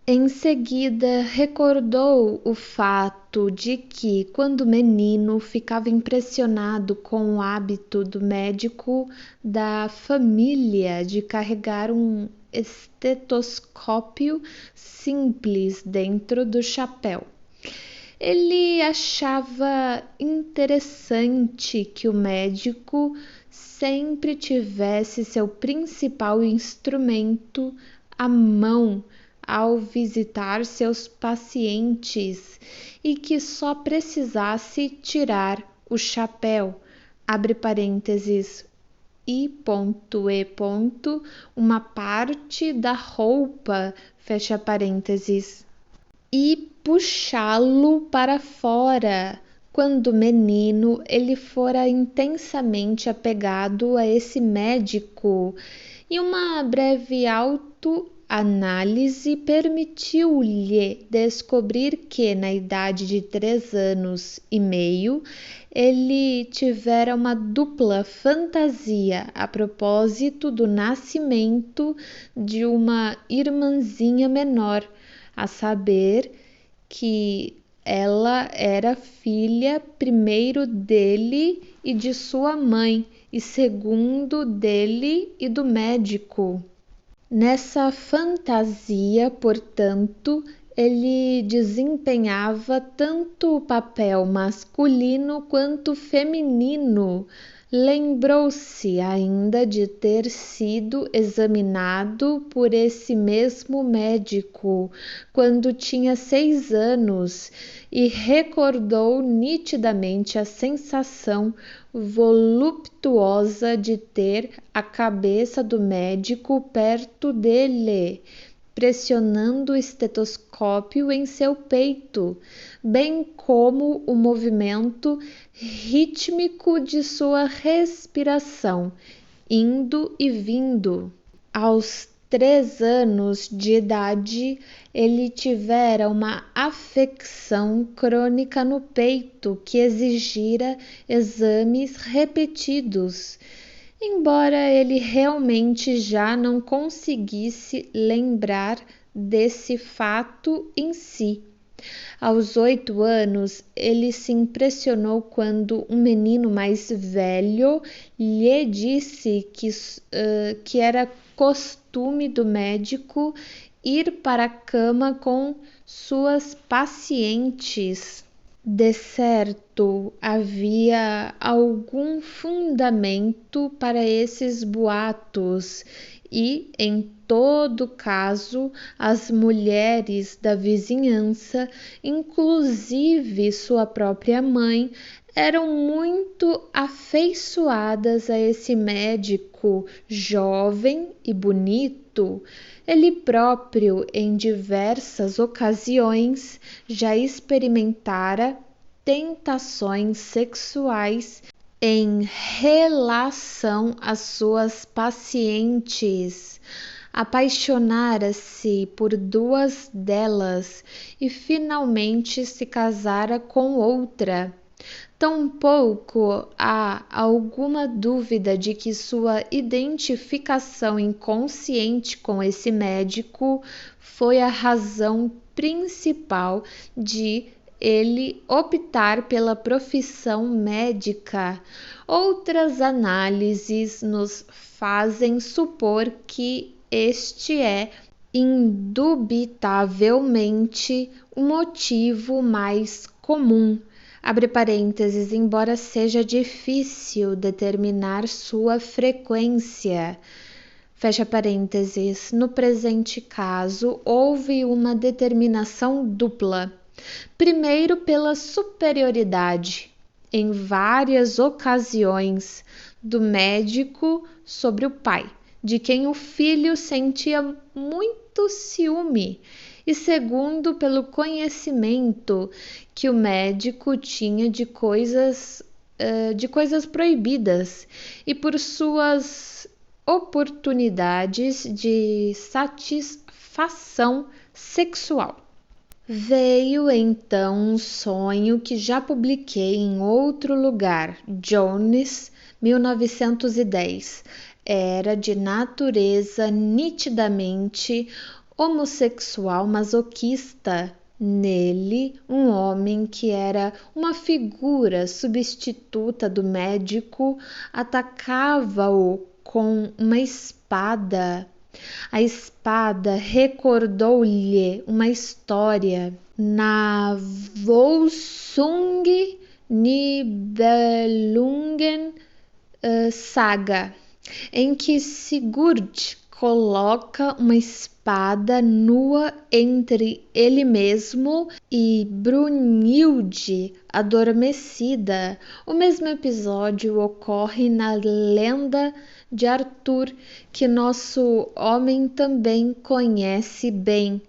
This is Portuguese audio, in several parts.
Em seguida, recordou o fato de que, quando menino, ficava impressionado com o hábito do médico da família de carregar um estetoscópio simples dentro do chapéu. Ele achava interessante que o médico sempre tivesse seu principal instrumento à mão ao visitar seus pacientes e que só precisasse tirar o chapéu, abre parênteses, e uma parte da roupa, fecha parênteses, e puxá-lo para fora. Quando menino, ele fora intensamente apegado a esse médico, e uma breve autoanálise permitiu-lhe descobrir que, na idade de 3 anos e meio, ele tivera uma dupla fantasia a propósito do nascimento de uma irmãzinha menor, a saber que ela era filha, primeiro dele e de sua mãe, e segundo dele e do médico. Nessa fantasia, portanto, ele desempenhava tanto o papel masculino quanto feminino. Lembrou-se ainda de ter sido examinado por esse mesmo médico quando tinha 6 anos e recordou nitidamente a sensação voluptuosa de ter a cabeça do médico perto dele, pressionando o estetoscópio em seu peito, bem como o movimento rítmico de sua respiração, indo e vindo. Aos 3 anos de idade, ele tivera uma afecção crônica no peito que exigira exames repetidos, embora ele realmente já não conseguisse lembrar desse fato em si. Aos 8 anos, ele se impressionou quando um menino mais velho lhe disse que era costume do médico ir para a cama com suas pacientes. De certo, havia algum fundamento para esses boatos e, em todo caso, as mulheres da vizinhança, inclusive sua própria mãe, eram muito afeiçoadas a esse médico jovem e bonito. Ele próprio, em diversas ocasiões, já experimentara tentações sexuais em relação às suas pacientes. Apaixonara-se por 2 delas e finalmente se casara com outra. Tampouco há alguma dúvida de que sua identificação inconsciente com esse médico foi a razão principal de ele optar pela profissão médica. Outras análises nos fazem supor que este é indubitavelmente o motivo mais comum. Abre parênteses, embora seja difícil determinar sua frequência. Fecha parênteses, no presente caso, houve uma determinação dupla. Primeiro, pela superioridade, em várias ocasiões, do médico sobre o pai, de quem o filho sentia muito ciúme, e segundo, pelo conhecimento que o médico tinha de coisas proibidas e por suas oportunidades de satisfação sexual. Veio então um sonho que já publiquei em outro lugar, Jones, 1910. Era de natureza nitidamente homossexual masoquista. Nele, um homem que era uma figura substituta do médico atacava-o com uma espada. A espada recordou-lhe uma história na Volsung Nibelungen saga, em que Sigurd coloca uma espada nua entre ele mesmo e Brunhilde adormecida. O mesmo episódio ocorre na lenda de Arthur, que nosso homem também conhece bem.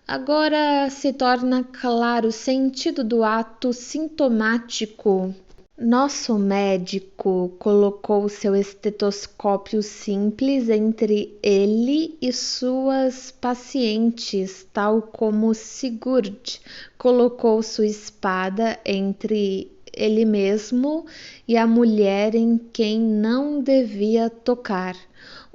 Agora se torna claro o sentido do ato sintomático. Nosso médico colocou seu estetoscópio simples entre ele e suas pacientes, tal como Sigurd colocou sua espada entre ele mesmo e a mulher em quem não devia tocar.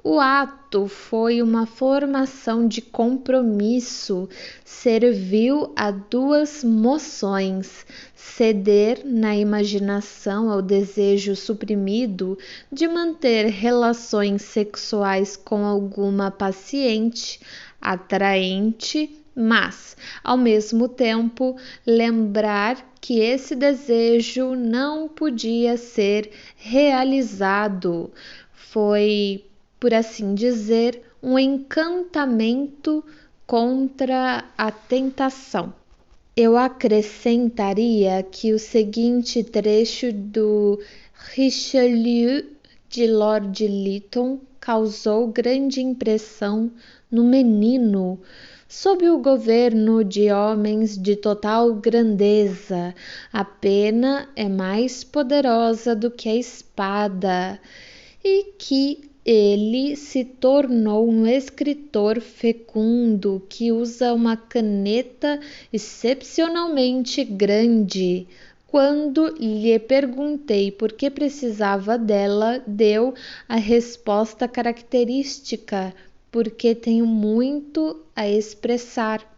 O ato foi uma formação de compromisso, serviu a duas moções: ceder na imaginação ao desejo suprimido de manter relações sexuais com alguma paciente atraente, mas, ao mesmo tempo, lembrar que esse desejo não podia ser realizado. Foi, por assim dizer, um encantamento contra a tentação. Eu acrescentaria que o seguinte trecho do Richelieu de Lord Lytton causou grande impressão no menino. Sob o governo de homens de total grandeza, a pena é mais poderosa do que a espada, e que ele se tornou um escritor fecundo que usa uma caneta excepcionalmente grande. Quando lhe perguntei por que precisava dela, deu a resposta característica: porque tenho muito a expressar.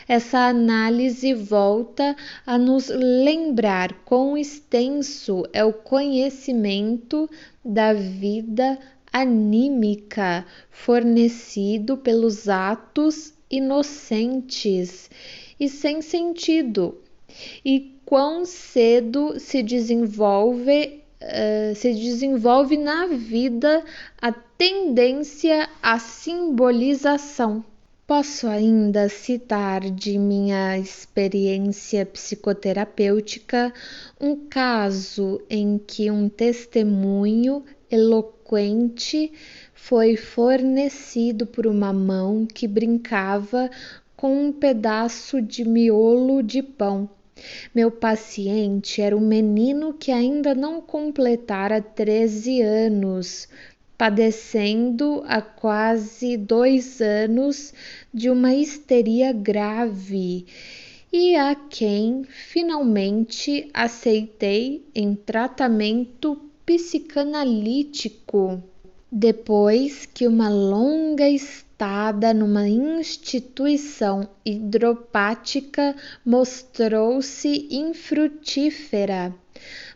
Essa análise volta a nos lembrar quão extenso é o conhecimento da vida anímica fornecido pelos atos inocentes e sem sentido, e quão cedo se desenvolve na vida a tendência à simbolização. Posso ainda citar de minha experiência psicoterapêutica um caso em que um testemunho eloquente foi fornecido por uma mão que brincava com um pedaço de miolo de pão. Meu paciente era um menino que ainda não completara 13 anos, padecendo há quase 2 anos de uma histeria grave, e a quem finalmente aceitei em tratamento psicanalítico, depois que uma longa estada numa instituição hidropática mostrou-se infrutífera.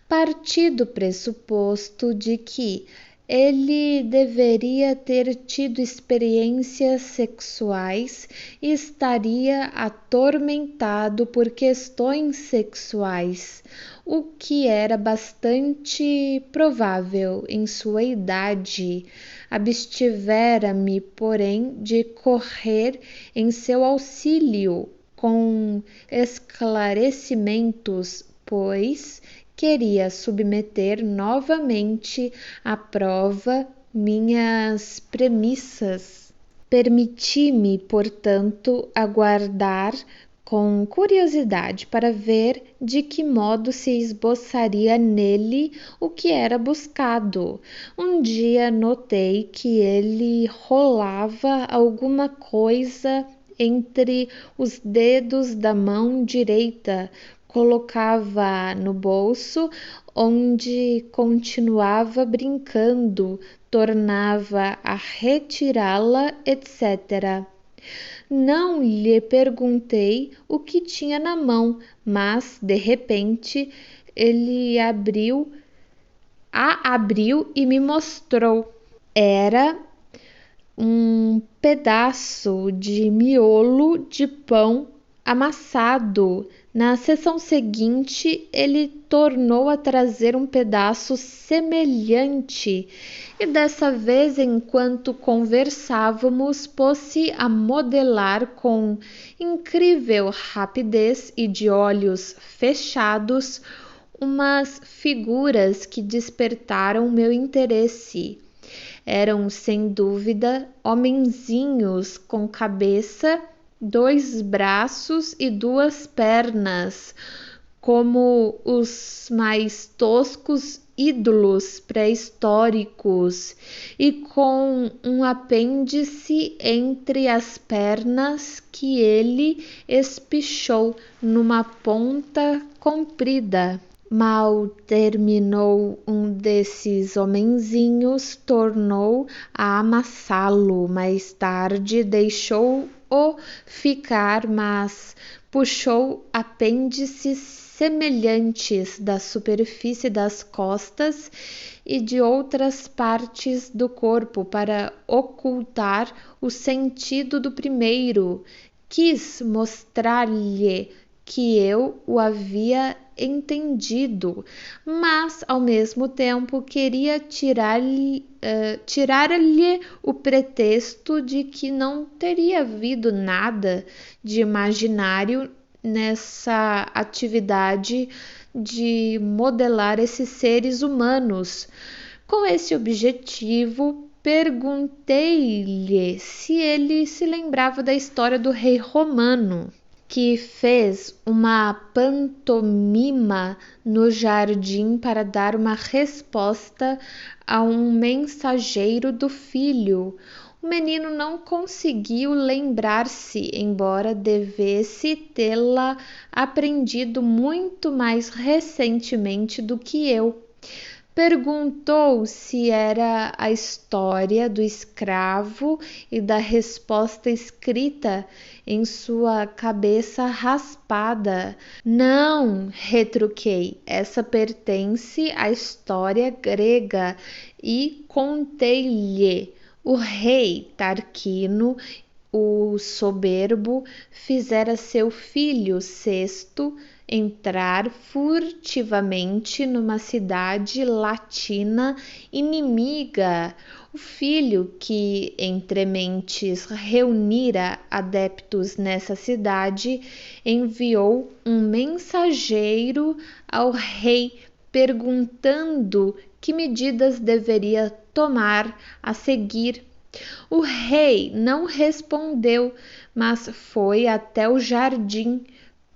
Parti do pressuposto de que ele deveria ter tido experiências sexuais e estaria atormentado por questões sexuais, o que era bastante provável em sua idade. Abstivera-me, porém, de correr em seu auxílio com esclarecimentos, pois queria submeter novamente à prova minhas premissas. Permiti-me, portanto, aguardar com curiosidade para ver de que modo se esboçaria nele o que era buscado. Um dia notei que ele rolava alguma coisa entre os dedos da mão direita, colocava no bolso, onde continuava brincando, tornava a retirá-la, etc. Não lhe perguntei o que tinha na mão, mas, de repente, ele abriu e me mostrou. Era um pedaço de miolo de pão amassado. Na sessão seguinte, ele tornou a trazer um pedaço semelhante e dessa vez, enquanto conversávamos, pôs-se a modelar com incrível rapidez e de olhos fechados umas figuras que despertaram meu interesse. Eram, sem dúvida, homenzinhos com cabeça, 2 braços e 2 pernas, como os mais toscos ídolos pré-históricos, e com um apêndice entre as pernas que ele espichou numa ponta comprida. Mal terminou um desses homenzinhos, tornou a amassá-lo. Mais tarde deixou-o ficar, mas puxou apêndices semelhantes da superfície das costas e de outras partes do corpo para ocultar o sentido do primeiro. Quis mostrar-lhe que eu o havia entendido, mas ao mesmo tempo queria tirar-lhe o pretexto de que não teria havido nada de imaginário nessa atividade de modelar esses seres humanos. Com esse objetivo, perguntei-lhe se ele se lembrava da história do rei romano que fez uma pantomima no jardim para dar uma resposta a um mensageiro do filho. O menino não conseguiu lembrar-se, embora devesse tê-la aprendido muito mais recentemente do que eu. Perguntou se era a história do escravo e da resposta escrita em sua cabeça raspada. Não, retruquei, essa pertence à história grega e contei-lhe. O rei Tarquino, o soberbo, fizera seu filho Sexto entrar furtivamente numa cidade latina inimiga. O filho que entre mentes reunira adeptos nessa cidade enviou um mensageiro ao rei perguntando que medidas deveria tomar a seguir. O rei não respondeu, mas foi até o jardim,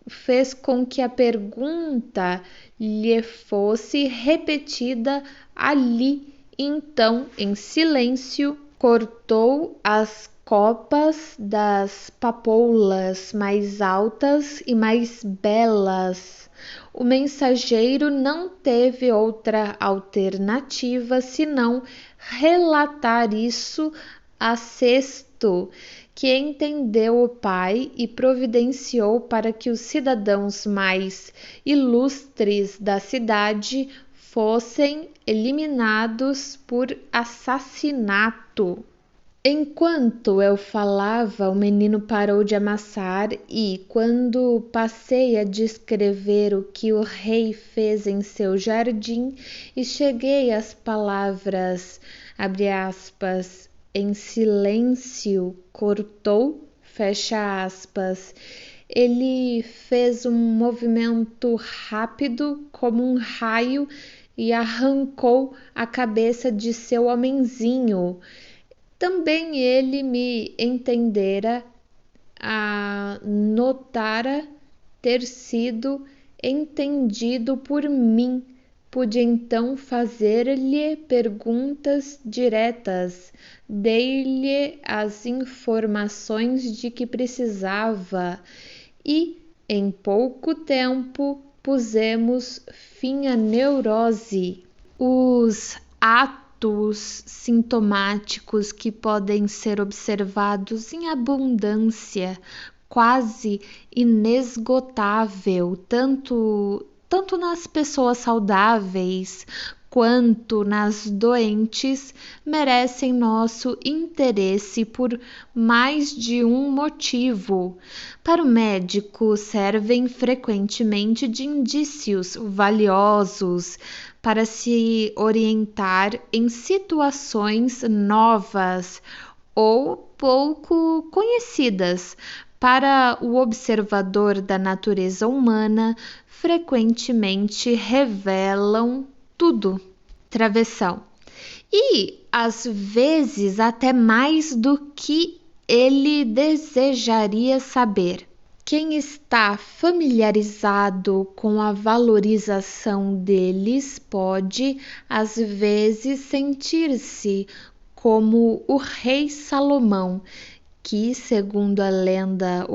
fez com que a pergunta lhe fosse repetida ali, então, em silêncio, cortou as copas das papoulas mais altas e mais belas. O mensageiro não teve outra alternativa senão relatar isso a Sexto, que entendeu o pai e providenciou para que os cidadãos mais ilustres da cidade fossem eliminados por assassinato. Enquanto eu falava, o menino parou de amassar e, quando passei a descrever o que o rei fez em seu jardim e cheguei às palavras, abre aspas, em silêncio, cortou, fecha aspas, ele fez um movimento rápido como um raio e arrancou a cabeça de seu homenzinho. Também ele me entendera, notara ter sido entendido por mim. Pude então fazer-lhe perguntas diretas, dei-lhe as informações de que precisava e, em pouco tempo, pusemos fim à neurose. Os atos atos sintomáticos que podem ser observados em abundância, quase inesgotável, tanto nas pessoas saudáveis quanto nas doentes, merecem nosso interesse por mais de um motivo. Para o médico, servem frequentemente de indícios valiosos para se orientar em situações novas ou pouco conhecidas. Para o observador da natureza humana, frequentemente revelam tudo. Travessão. E, às vezes, até mais do que ele desejaria saber. Quem está familiarizado com a valorização deles pode, às vezes, sentir-se como o rei Salomão, que, segundo a lenda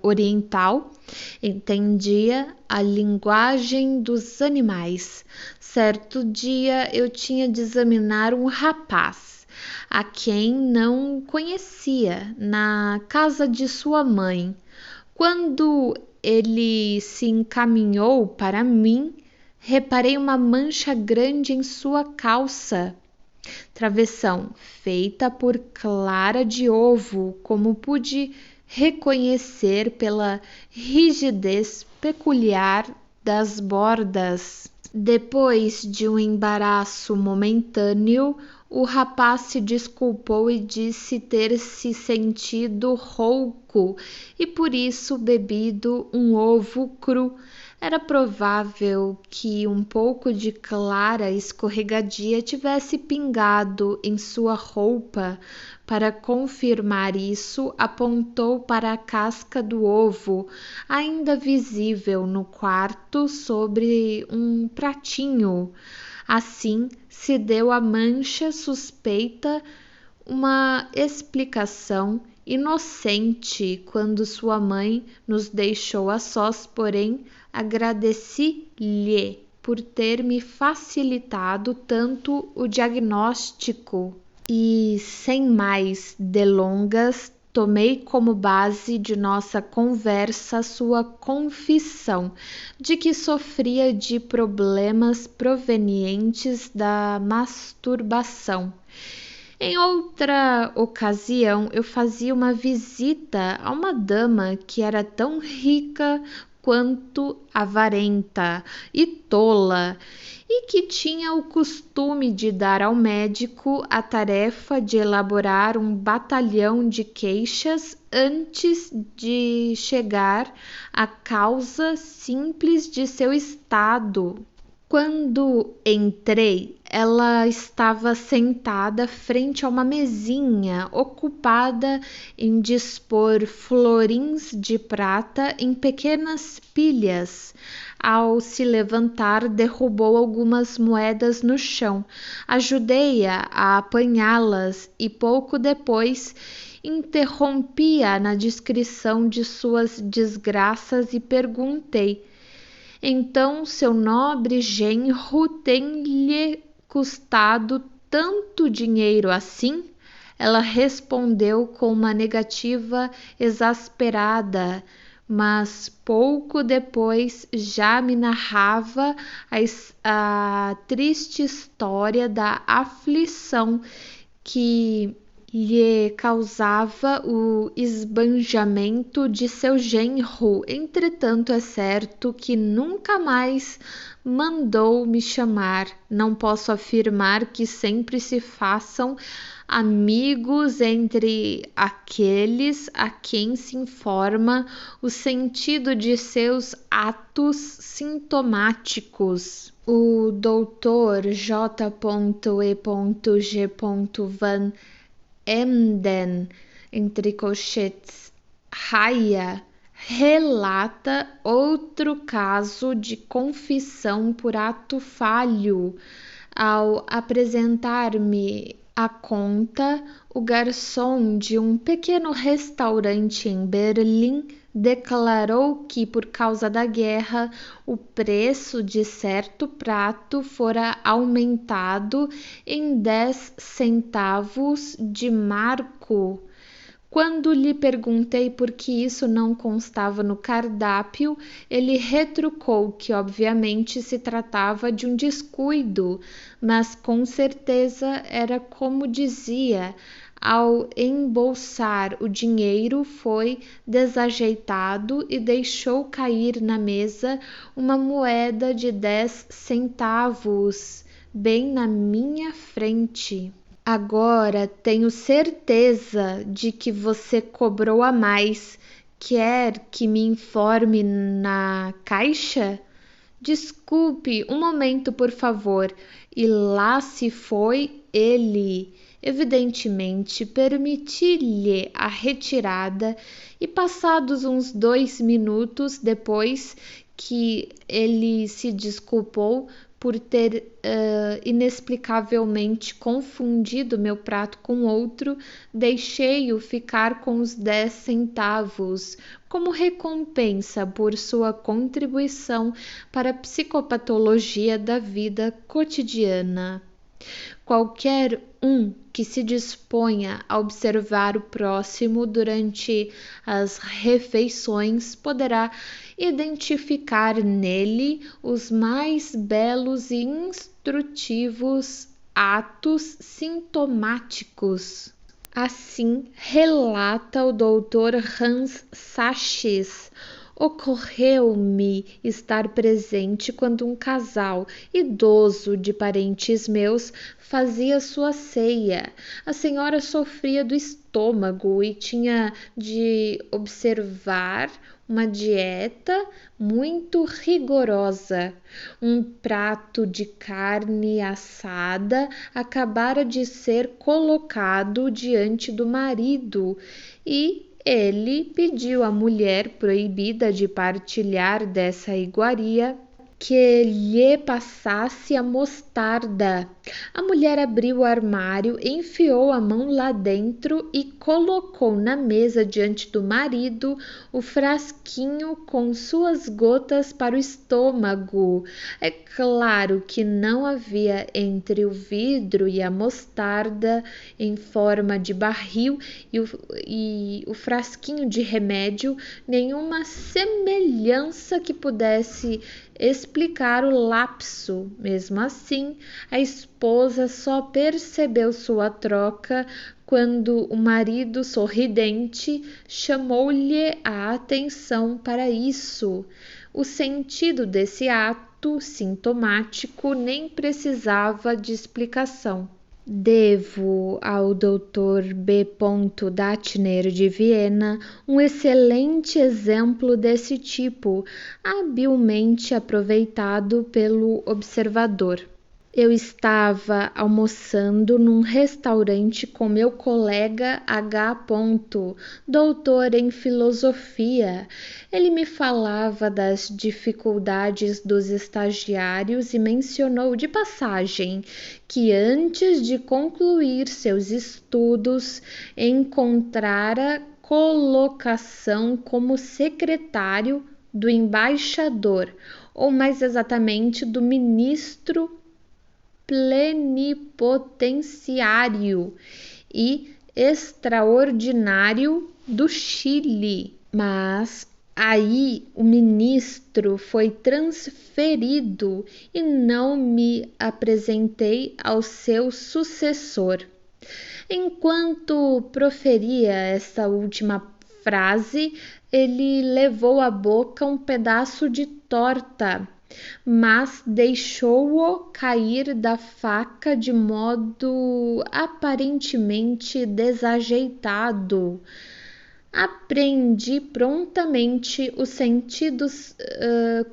oriental, entendia a linguagem dos animais. Certo dia eu tinha de examinar um rapaz, a quem não conhecia, na casa de sua mãe. Quando ele se encaminhou para mim, reparei uma mancha grande em sua calça. Travessão, feita por clara de ovo, como pude reconhecer pela rigidez peculiar das bordas. Depois de um embaraço momentâneo, o rapaz se desculpou e disse ter se sentido rouco e por isso bebido um ovo cru. Era provável que um pouco de clara escorregadia tivesse pingado em sua roupa. Para confirmar isso, apontou para a casca do ovo, ainda visível no quarto sobre um pratinho. Assim se deu a mancha suspeita, uma explicação inocente quando sua mãe nos deixou a sós, porém agradeci-lhe por ter me facilitado tanto o diagnóstico e, sem mais delongas, tomei como base de nossa conversa sua confissão de que sofria de problemas provenientes da masturbação. Em outra ocasião, eu fazia uma visita a uma dama que era tão rica quanto avarenta e tola, e que tinha o costume de dar ao médico a tarefa de elaborar um batalhão de queixas antes de chegar à causa simples de seu estado. Quando entrei, ela estava sentada frente a uma mesinha ocupada em dispor florins de prata em pequenas pilhas. Ao se levantar, derrubou algumas moedas no chão. Ajudei-a a apanhá-las e pouco depois interrompi-a na descrição de suas desgraças e perguntei: então seu nobre genro tem-lhe custado tanto dinheiro assim? Ela respondeu com uma negativa exasperada, mas pouco depois já me narrava a triste história da aflição que lhe causava o esbanjamento de seu genro. Entretanto, é certo que nunca mais mandou me chamar. Não posso afirmar que sempre se façam amigos entre aqueles a quem se informa o sentido de seus atos sintomáticos. O Dr. J.E.G. Van Emden, entre colchetes, Raia, relata outro caso de confissão por ato falho. Ao apresentar-me a conta, o garçom de um pequeno restaurante em Berlim declarou que, por causa da guerra, o preço de certo prato fora aumentado em 10 centavos de marco. Quando lhe perguntei por que isso não constava no cardápio, ele retrucou que obviamente se tratava de um descuido, mas com certeza era como dizia. Ao embolsar o dinheiro, foi desajeitado e deixou cair na mesa uma moeda de 10 centavos, bem na minha frente. Agora tenho certeza de que você cobrou a mais. Quer que me informe na caixa? Desculpe, um momento, por favor. E lá se foi ele. Evidentemente, permiti-lhe a retirada e, passados uns 2 minutos depois que ele se desculpou por ter inexplicavelmente confundido meu prato com outro, deixei-o ficar com os 10 centavos, como recompensa por sua contribuição para a psicopatologia da vida cotidiana. Qualquer um que se disponha a observar o próximo durante as refeições poderá identificar nele os mais belos e instrutivos atos sintomáticos. Assim relata o Dr. Hans Sachs. Ocorreu-me estar presente quando um casal idoso de parentes meus fazia sua ceia. A senhora sofria do estômago e tinha de observar uma dieta muito rigorosa. Um prato de carne assada acabara de ser colocado diante do marido e ele pediu à mulher proibida de partilhar dessa iguaria que lhe passasse a mostarda. A mulher abriu o armário, enfiou a mão lá dentro e colocou na mesa diante do marido o frasquinho com suas gotas para o estômago. É claro que não havia entre o vidro e a mostarda em forma de barril e o frasquinho de remédio nenhuma semelhança que pudesse explicar o lapso. Mesmo assim, a esposa só percebeu sua troca quando o marido sorridente chamou-lhe a atenção para isso. O sentido desse ato sintomático nem precisava de explicação. Devo ao Dr. B. Datner de Viena um excelente exemplo desse tipo, habilmente aproveitado pelo observador. Eu estava almoçando num restaurante com meu colega H. doutor em filosofia. Ele me falava das dificuldades dos estagiários e mencionou de passagem que antes de concluir seus estudos encontrara colocação como secretário do embaixador, ou mais exatamente do ministro plenipotenciário e extraordinário do Chile. Mas aí o ministro foi transferido e não me apresentei ao seu sucessor. Enquanto proferia essa última frase, ele levou à boca um pedaço de torta, mas deixou-o cair da faca de modo aparentemente desajeitado. Apreendi prontamente o sentido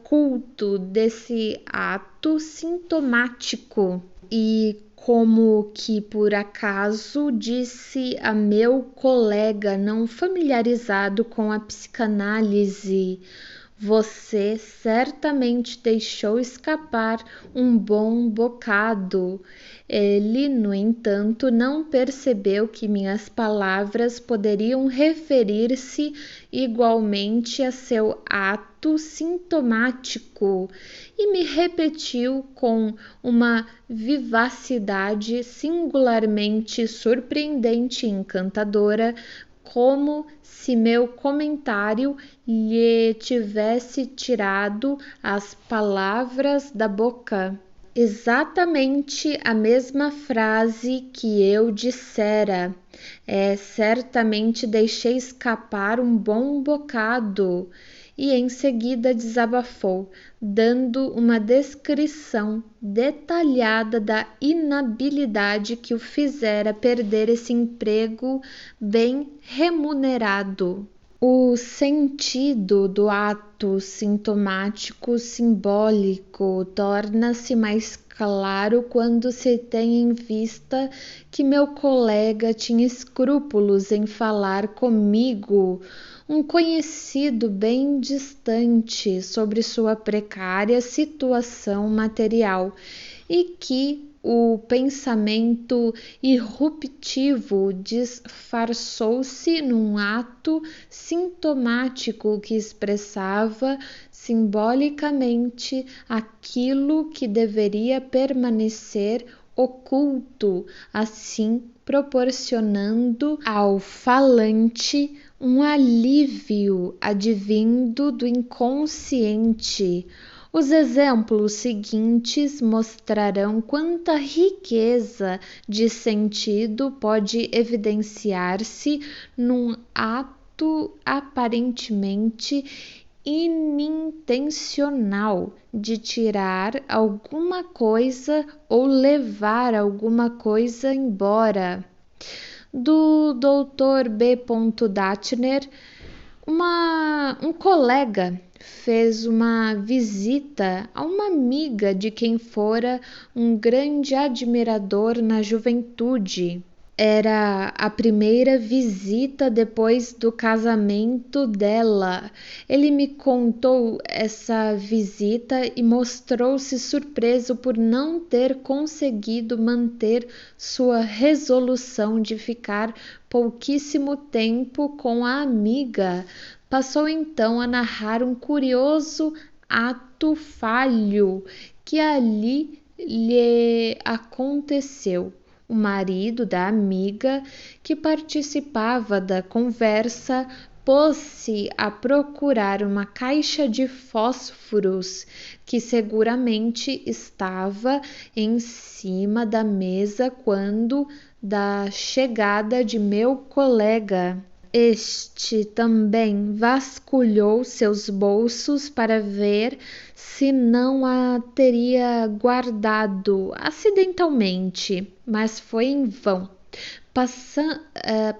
culto desse ato sintomático e, como que por acaso, disse a meu colega não familiarizado com a psicanálise: Você certamente deixou escapar um bom bocado. Ele, no entanto, não percebeu que minhas palavras poderiam referir-se igualmente a seu ato sintomático e me repetiu com uma vivacidade singularmente surpreendente e encantadora, como se meu comentário lhe tivesse tirado as palavras da boca. Exatamente a mesma frase que eu dissera. Certamente deixei escapar um bom bocado. E em seguida desabafou, dando uma descrição detalhada da inabilidade que o fizera perder esse emprego bem remunerado. O sentido do ato sintomático simbólico torna-se mais claro quando se tem em vista que meu colega tinha escrúpulos em falar comigo, um conhecido bem distante, sobre sua precária situação material, e que o pensamento irruptivo disfarçou-se num ato sintomático que expressava simbolicamente aquilo que deveria permanecer oculto, assim proporcionando ao falante um alívio advindo do inconsciente. Os exemplos seguintes mostrarão quanta riqueza de sentido pode evidenciar-se num ato aparentemente inintencional de tirar alguma coisa ou levar alguma coisa embora. Do Dr. B. Datner, um colega fez uma visita a uma amiga de quem fora um grande admirador na juventude. Era a primeira visita depois do casamento dela. Ele me contou essa visita e mostrou-se surpreso por não ter conseguido manter sua resolução de ficar pouquíssimo tempo com a amiga. Passou então a narrar um curioso ato falho que ali lhe aconteceu. O marido da amiga, que participava da conversa, pôs-se a procurar uma caixa de fósforos que seguramente estava em cima da mesa quando da chegada de meu colega. Este também vasculhou seus bolsos para ver se não a teria guardado acidentalmente, mas foi em vão.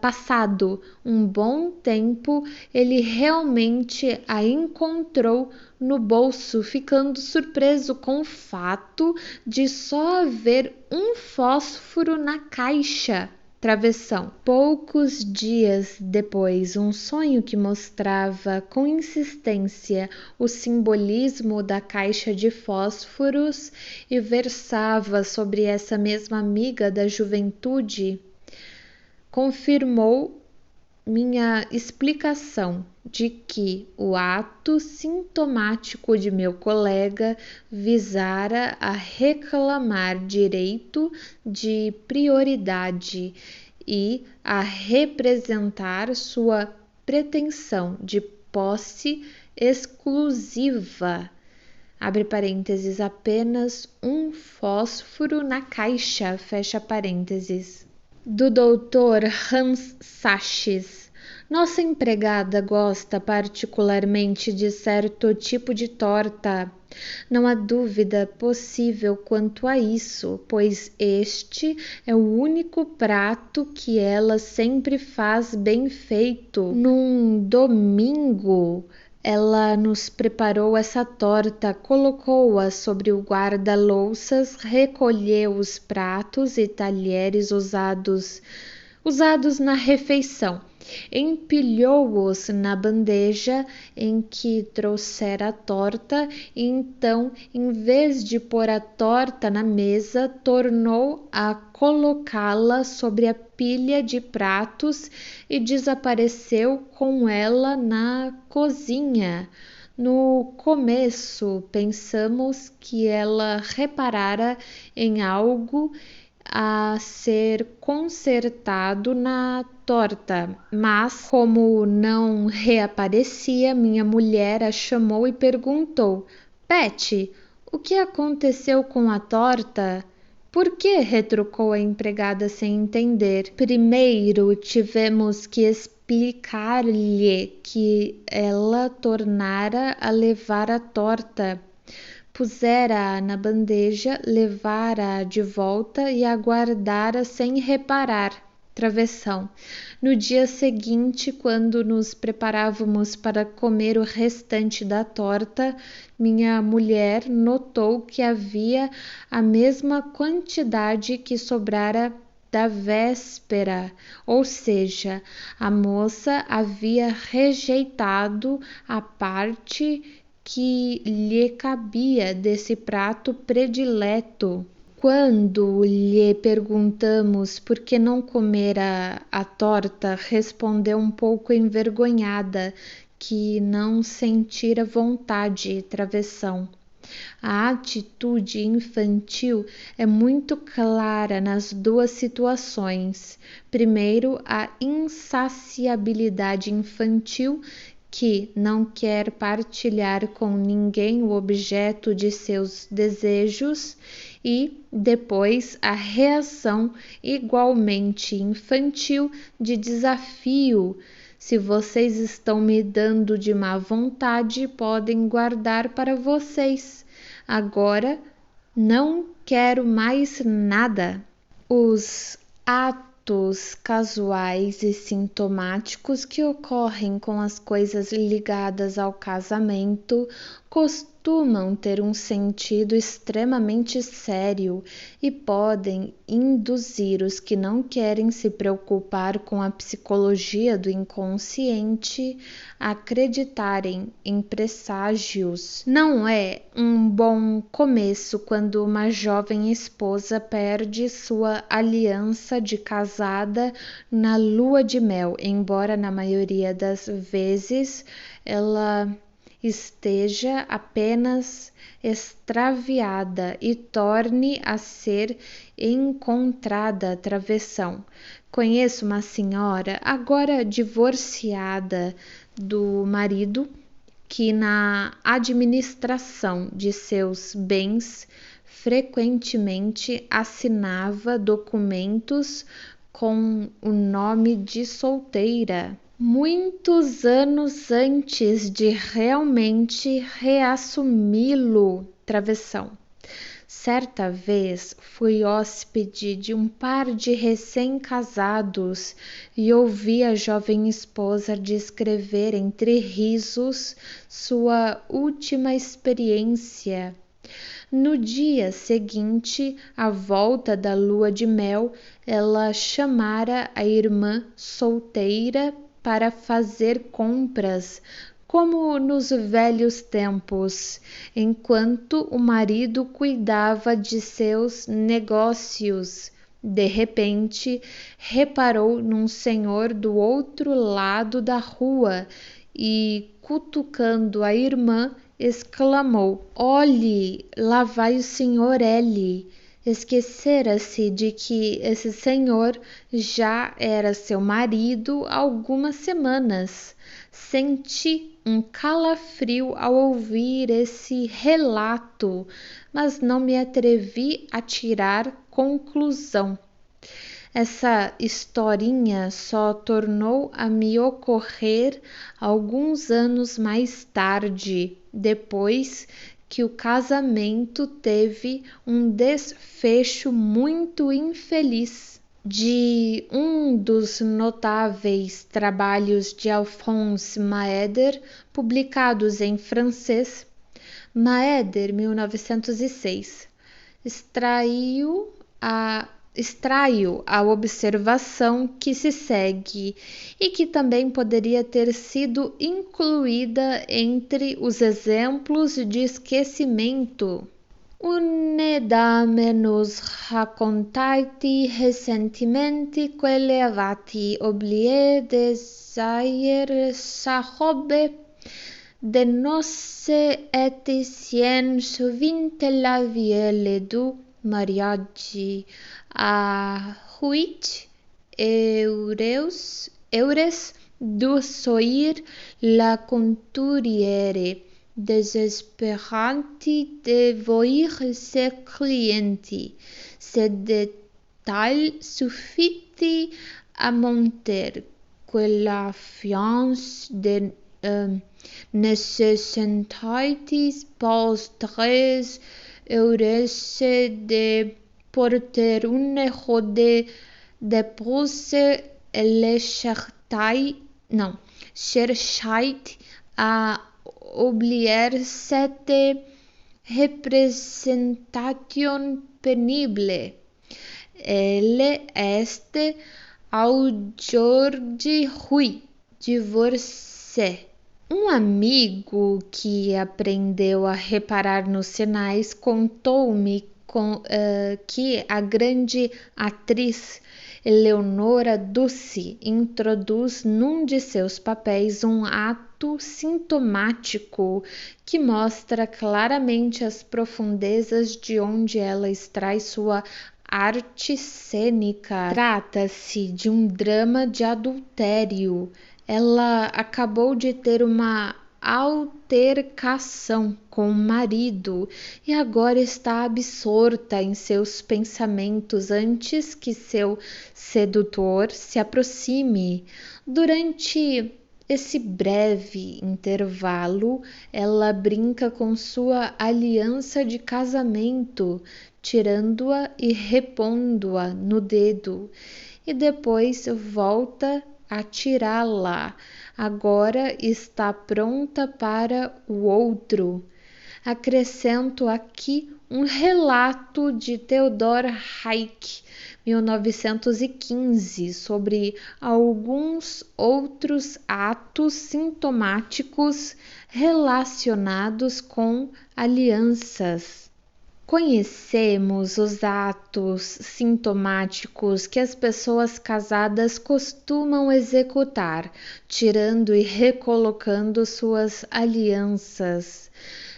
Passado um bom tempo, ele realmente a encontrou no bolso, ficando surpreso com o fato de só haver um fósforo na caixa. Travessão. Poucos dias depois, um sonho que mostrava com insistência o simbolismo da caixa de fósforos e versava sobre essa mesma amiga da juventude, confirmou minha explicação de que o ato sintomático de meu colega visara a reclamar direito de prioridade e a representar sua pretensão de posse exclusiva. Abre parênteses, apenas um fósforo na caixa, fecha parênteses. Do Dr. Hans Sachs. Nossa empregada gosta particularmente de certo tipo de torta. Não há dúvida possível quanto a isso, pois este é o único prato que ela sempre faz bem feito. Num domingo, ela nos preparou essa torta, colocou-a sobre o guarda-louças, recolheu os pratos e talheres usados na refeição empilhou-os na bandeja em que trouxera a torta, e então, em vez de pôr a torta na mesa, tornou a colocá-la sobre a pilha de pratos e desapareceu com ela na cozinha. No começo, pensamos que ela reparara em algo a ser consertado na torta, mas como não reaparecia, minha mulher a chamou e perguntou: Pet, o que aconteceu com a torta? Por que? Retrucou a empregada sem entender. Primeiro tivemos que explicar-lhe que ela tornara a levar a torta. Pusera-a na bandeja, levara-a de volta e aguardara sem reparar. Travessão. No dia seguinte, quando nos preparávamos para comer o restante da torta, minha mulher notou que havia a mesma quantidade que sobrara da véspera, ou seja, a moça havia rejeitado a parte que lhe cabia desse prato predileto. Quando lhe perguntamos por que não comera a torta, respondeu um pouco envergonhada que não sentira vontade. Travessão. A atitude infantil é muito clara nas duas situações. Primeiro, a insaciabilidade infantil, que não quer partilhar com ninguém o objeto de seus desejos, e depois a reação igualmente infantil de desafio. Se vocês estão me dando de má vontade, podem guardar para vocês. Agora não quero mais nada. Os atos casuais e sintomáticos que ocorrem com as coisas ligadas ao casamento costumam ter um sentido extremamente sério e podem induzir os que não querem se preocupar com a psicologia do inconsciente a acreditarem em presságios. Não é um bom começo quando uma jovem esposa perde sua aliança de casada na lua de mel, embora na maioria das vezes ela esteja apenas extraviada e torne a ser encontrada. Travessão. Conheço uma senhora, agora divorciada do marido, que na administração de seus bens frequentemente assinava documentos com o nome de solteira, muitos anos antes de realmente reassumi-lo. Travessão. Certa vez fui hóspede de um par de recém-casados e ouvi a jovem esposa descrever entre risos sua última experiência. No dia seguinte, à volta da lua de mel, ela chamara a irmã solteira para fazer compras, como nos velhos tempos, enquanto o marido cuidava de seus negócios. De repente, reparou num senhor do outro lado da rua e, cutucando a irmã, exclamou: Olhe, lá vai o senhor L. Esquecera-se de que esse senhor já era seu marido há algumas semanas. Senti um calafrio ao ouvir esse relato, mas não me atrevi a tirar conclusão. Essa historinha só tornou a me ocorrer alguns anos mais tarde, depois que o casamento teve um desfecho muito infeliz. De um dos notáveis trabalhos de Alphonse Maeder, publicados em francês, Maeder, 1906, extraiu a extraio a observação que se segue e que também poderia ter sido incluída entre os exemplos de esquecimento. Une dame nos raccontai recentemente quelle avati oublié desire sa robe de noce et sien sovinte la vielle du mariage a 8 eures du soir la couturière désespérante de voir ses clients. Ce détail suffit à montrer que la fiancée ne se sentait pas très heureuse de porter une robe de plus. Elle cherchait à oublier cette représentation pénible. Elle est aujourd'hui divorcée. Amigo que aprendeu a reparar nos sinais contou-me que a grande atriz Eleonora Duse introduz num de seus papéis um ato sintomático que mostra claramente as profundezas de onde ela extrai sua arte cênica. Trata-se de um drama de adultério. Ela acabou de ter uma altercação com o marido e agora está absorta em seus pensamentos antes que seu sedutor se aproxime. Durante esse breve intervalo, ela brinca com sua aliança de casamento, tirando-a e repondo-a no dedo, e depois volta a tirá-la. Agora está pronta para o outro. Acrescento aqui um relato de Theodor Hayek, 1915, sobre alguns outros atos sintomáticos relacionados com alianças. Conhecemos os atos sintomáticos que as pessoas casadas costumam executar, tirando e recolocando suas alianças.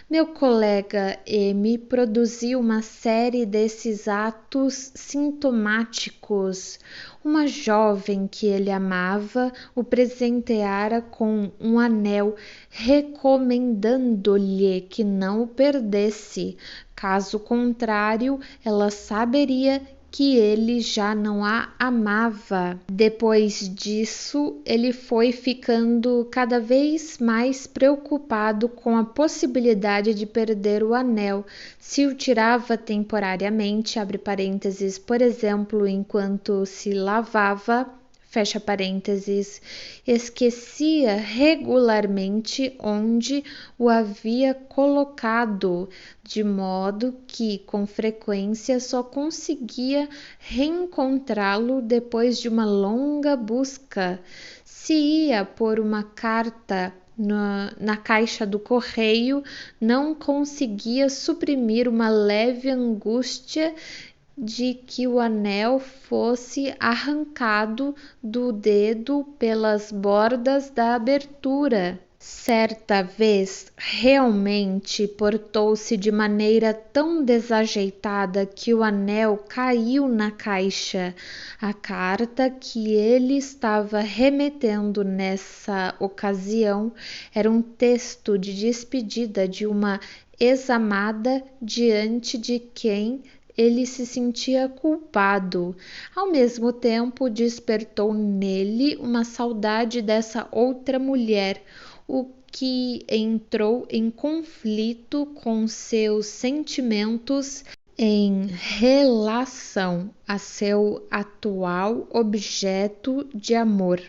Meu colega M produziu uma série desses atos sintomáticos. Uma jovem que ele amava o presenteara com um anel, recomendando-lhe que não o perdesse. Caso contrário, ela saberia que ele já não a amava. Depois disso, ele foi ficando cada vez mais preocupado com a possibilidade de perder o anel. Se o tirava temporariamente, abre parênteses, por exemplo, enquanto se lavava, fecha parênteses, esquecia regularmente onde o havia colocado, de modo que com frequência só conseguia reencontrá-lo depois de uma longa busca. Se ia pôr uma carta na caixa do correio, não conseguia suprimir uma leve angústia de que o anel fosse arrancado do dedo pelas bordas da abertura. Certa vez, realmente portou-se de maneira tão desajeitada que o anel caiu na caixa. A carta que ele estava remetendo nessa ocasião era um texto de despedida de uma ex-amada diante de quem ele se sentia culpado. Ao mesmo tempo, despertou nele uma saudade dessa outra mulher, o que entrou em conflito com seus sentimentos em relação a seu atual objeto de amor.